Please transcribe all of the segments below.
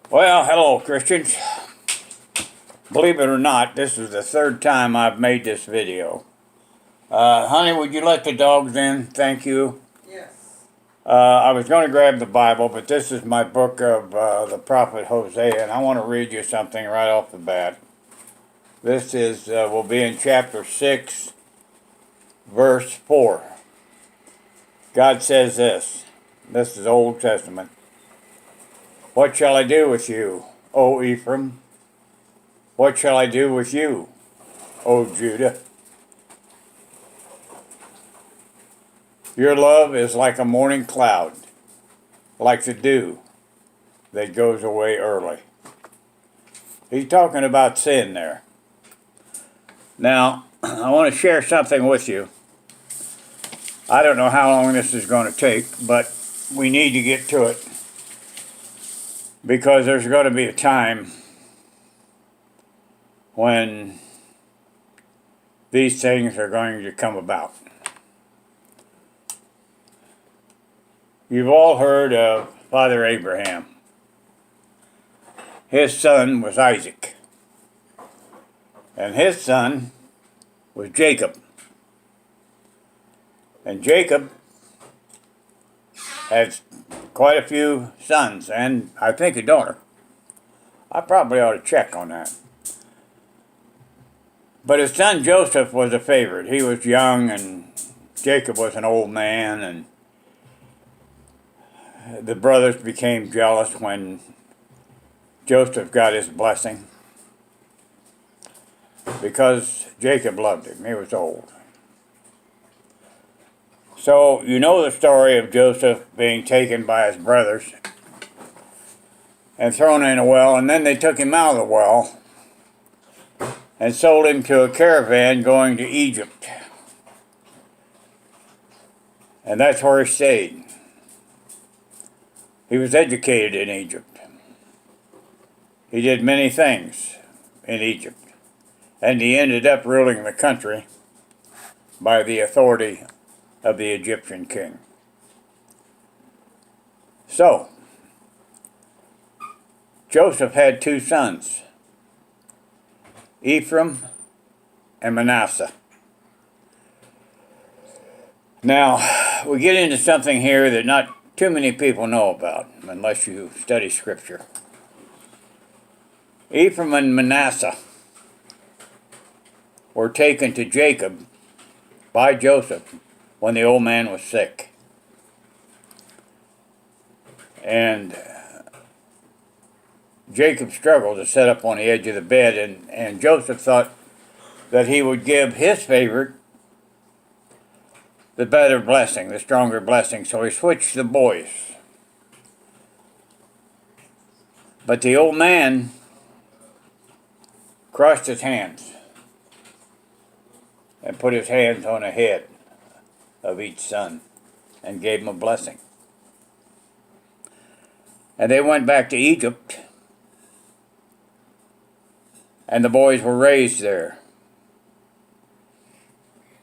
Well, hello, Christians. Believe it or not, this is the third time I've made this video. Honey, would you let the dogs in? Thank you. Yes. I was going to grab the Bible, but this is my book of the prophet Hosea, and I want to read you something right off the bat. This is will be in chapter 6, verse 4. God says this. This is Old Testament. What shall I do with you, O Ephraim? What shall I do with you, O Judah? Your love is like a morning cloud, like the dew that goes away early. He's talking about sin there. Now, I want to share something with you. I don't know how long this is going to take, but we need to get to it because there's going to be a time when these things are going to come about. You've all heard of Father Abraham. His son was Isaac, and his son was Jacob. And Jacob had quite a few sons, and I think a daughter. I probably ought to check on that. But his son Joseph was a favorite. He was young, and Jacob was an old man, and the brothers became jealous when Joseph got his blessing because Jacob loved him. He was old. So you know the story of Joseph being taken by his brothers and thrown in a well, and then they took him out of the well and sold him to a caravan going to Egypt. And that's where he stayed. He was educated in Egypt. He did many things in Egypt. And he ended up ruling the country by the authority of the Egyptian king. So, Joseph had two sons, Ephraim and Manasseh. Now, we get into something here that not too many people know about, unless you study Scripture. Ephraim and Manasseh were taken to Jacob by Joseph when the old man was sick. And Jacob struggled to sit up on the edge of the bed, and Joseph thought that he would give his favorite the better blessing, the stronger blessing, so he switched the boys. But the old man crossed his hands and put his hands on the head of each son and gave him a blessing. And they went back to Egypt, and the boys were raised there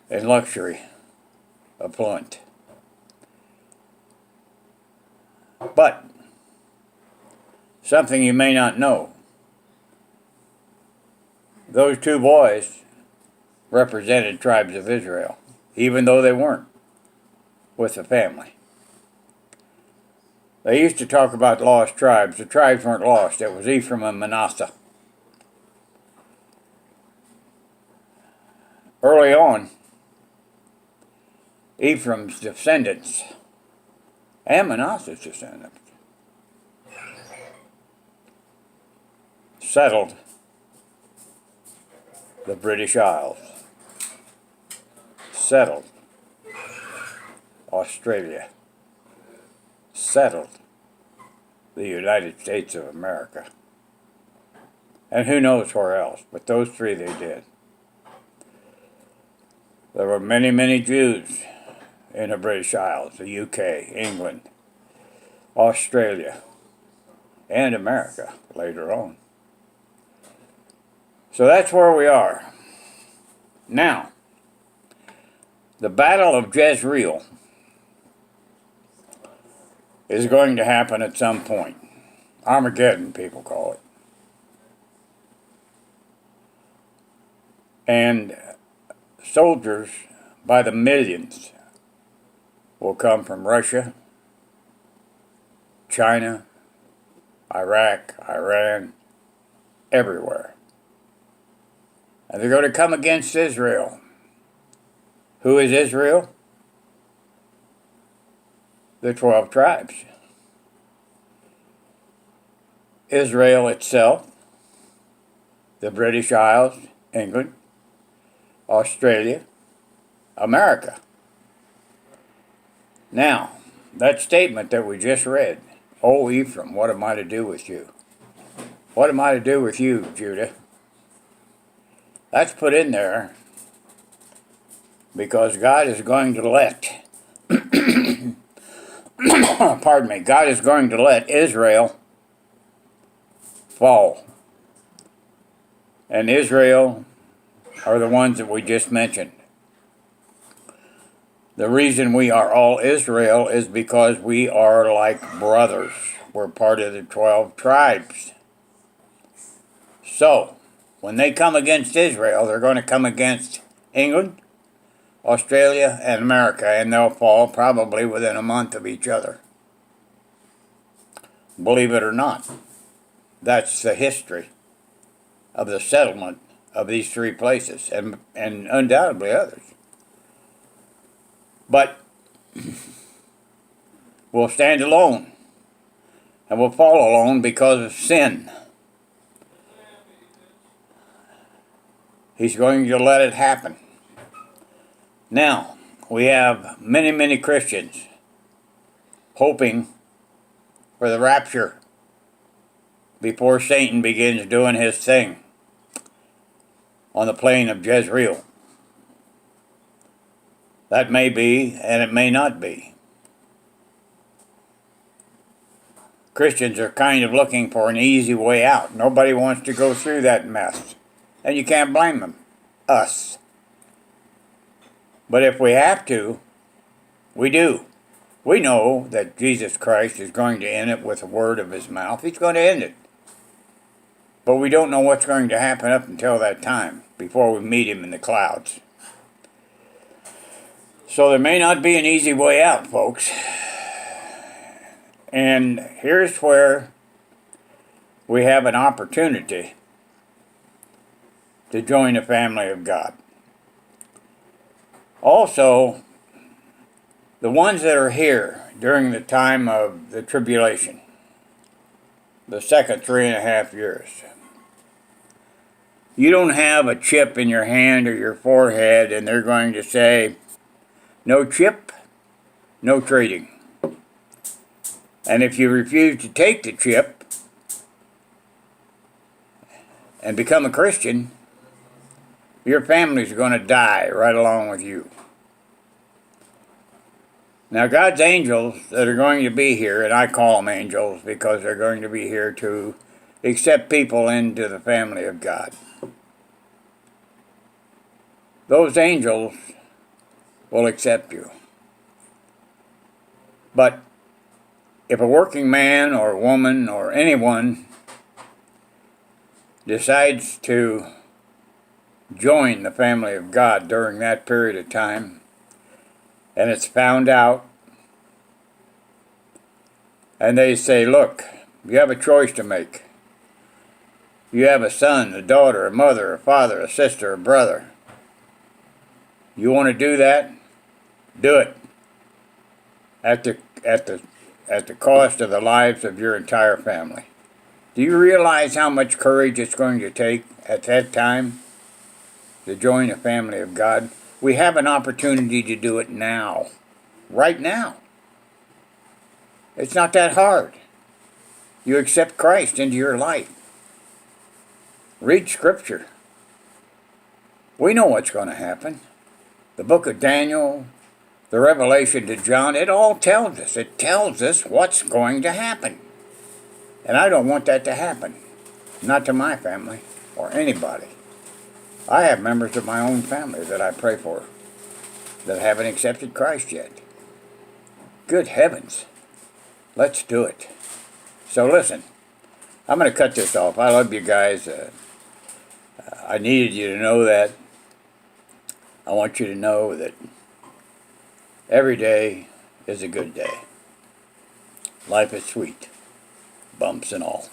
in luxury, affluent. But something you may not know, those two boys represented tribes of Israel, even though they weren't with the family. They used to talk about lost tribes. The tribes weren't lost. It was Ephraim and Manasseh. Early on, Ephraim's descendants and Manasseh's descendants settled the British Isles, settled Australia, settled the United States of America, and who knows where else, but those three they did. There were many, many Jews in the British Isles, the UK, England, Australia, and America later on. So that's where we are. Now, the Battle of Jezreel is going to happen at some point. Armageddon, people call it. And soldiers by the millions will come from Russia, China, Iraq, Iran, everywhere. And they're going to come against Israel. Who is Israel? The 12 tribes. Israel itself, the British Isles, England, Australia, America. Now, that statement that we just read, "O Ephraim, what am I to do with you? What am I to do with you, Judah?" That's put in there because God is going to let, pardon me, God is going to let Israel fall. And Israel are the ones that we just mentioned. The reason we are all Israel is because we are like brothers. We're part of the 12 tribes. So, when they come against Israel, they're going to come against England, Australia, and America, and they'll fall probably within a month of each other. Believe it or not, that's the history of the settlement of these three places, and undoubtedly others. But we'll stand alone, and we'll fall alone because of sin. He's going to let it happen. Now, we have many, many Christians hoping for the rapture before Satan begins doing his thing on the plain of Jezreel. That may be, and it may not be. Christians are kind of looking for an easy way out. Nobody wants to go through that mess. And you can't blame them. Us. But if we have to, we do. We know that Jesus Christ is going to end it with the word of his mouth. He's going to end it. But we don't know what's going to happen up until that time, before we meet him in the clouds. So there may not be an easy way out, folks. And here's where we have an opportunity to join the family of God. Also, the ones that are here during the time of the tribulation, the second 3.5 years, you don't have a chip in your hand or your forehead and they're going to say, no chip, no trading. And if you refuse to take the chip and become a Christian, your family's going to die right along with you. Now, God's angels that are going to be here, and I call them angels because they're going to be here to accept people into the family of God. Those angels will accept you. But if a working man or woman or anyone decides to join the family of God during that period of time, and it's found out, and they say, look, you have a choice to make. You have a son, a daughter, a mother, a father, a sister, a brother. You want to do that? Do it. At the cost of the lives of your entire family. Do you realize how much courage it's going to take at that time to join the family of God? We have an opportunity to do it now. Right now. It's not that hard. You accept Christ into your life. Read Scripture. We know what's going to happen. The book of Daniel, the Revelation to John, it all tells us. It tells us what's going to happen. And I don't want that to happen. Not to my family or anybody. I have members of my own family that I pray for that haven't accepted Christ yet. Good heavens. Let's do it. So listen, I'm going to cut this off. I love you guys. I needed you to know that. I want you to know that every day is a good day. Life is sweet, bumps and all.